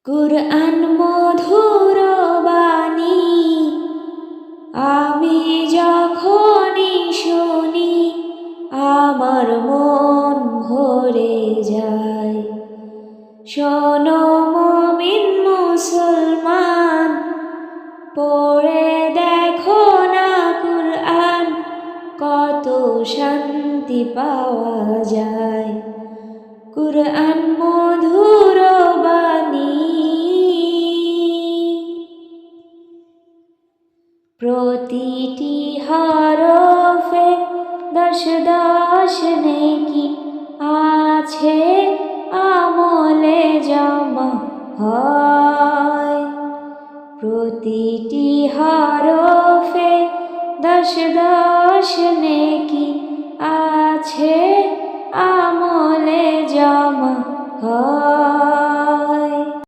কুরআন মধুর বাণী আমি যখনই শুনি আমার মন ভরে যায়। শোনো মুমিন মুসলমান, পড়ে দেখো না কুরআন, কত শান্তি পাওয়া যায়। কুরআন মধুর বাণী, প্রতিটি হরফে দশ দশ নেকি আছে, আমলে জমা হয়। প্রতিটি হরফে দশ দশ নেকি আছে, আমলে জমা হয়।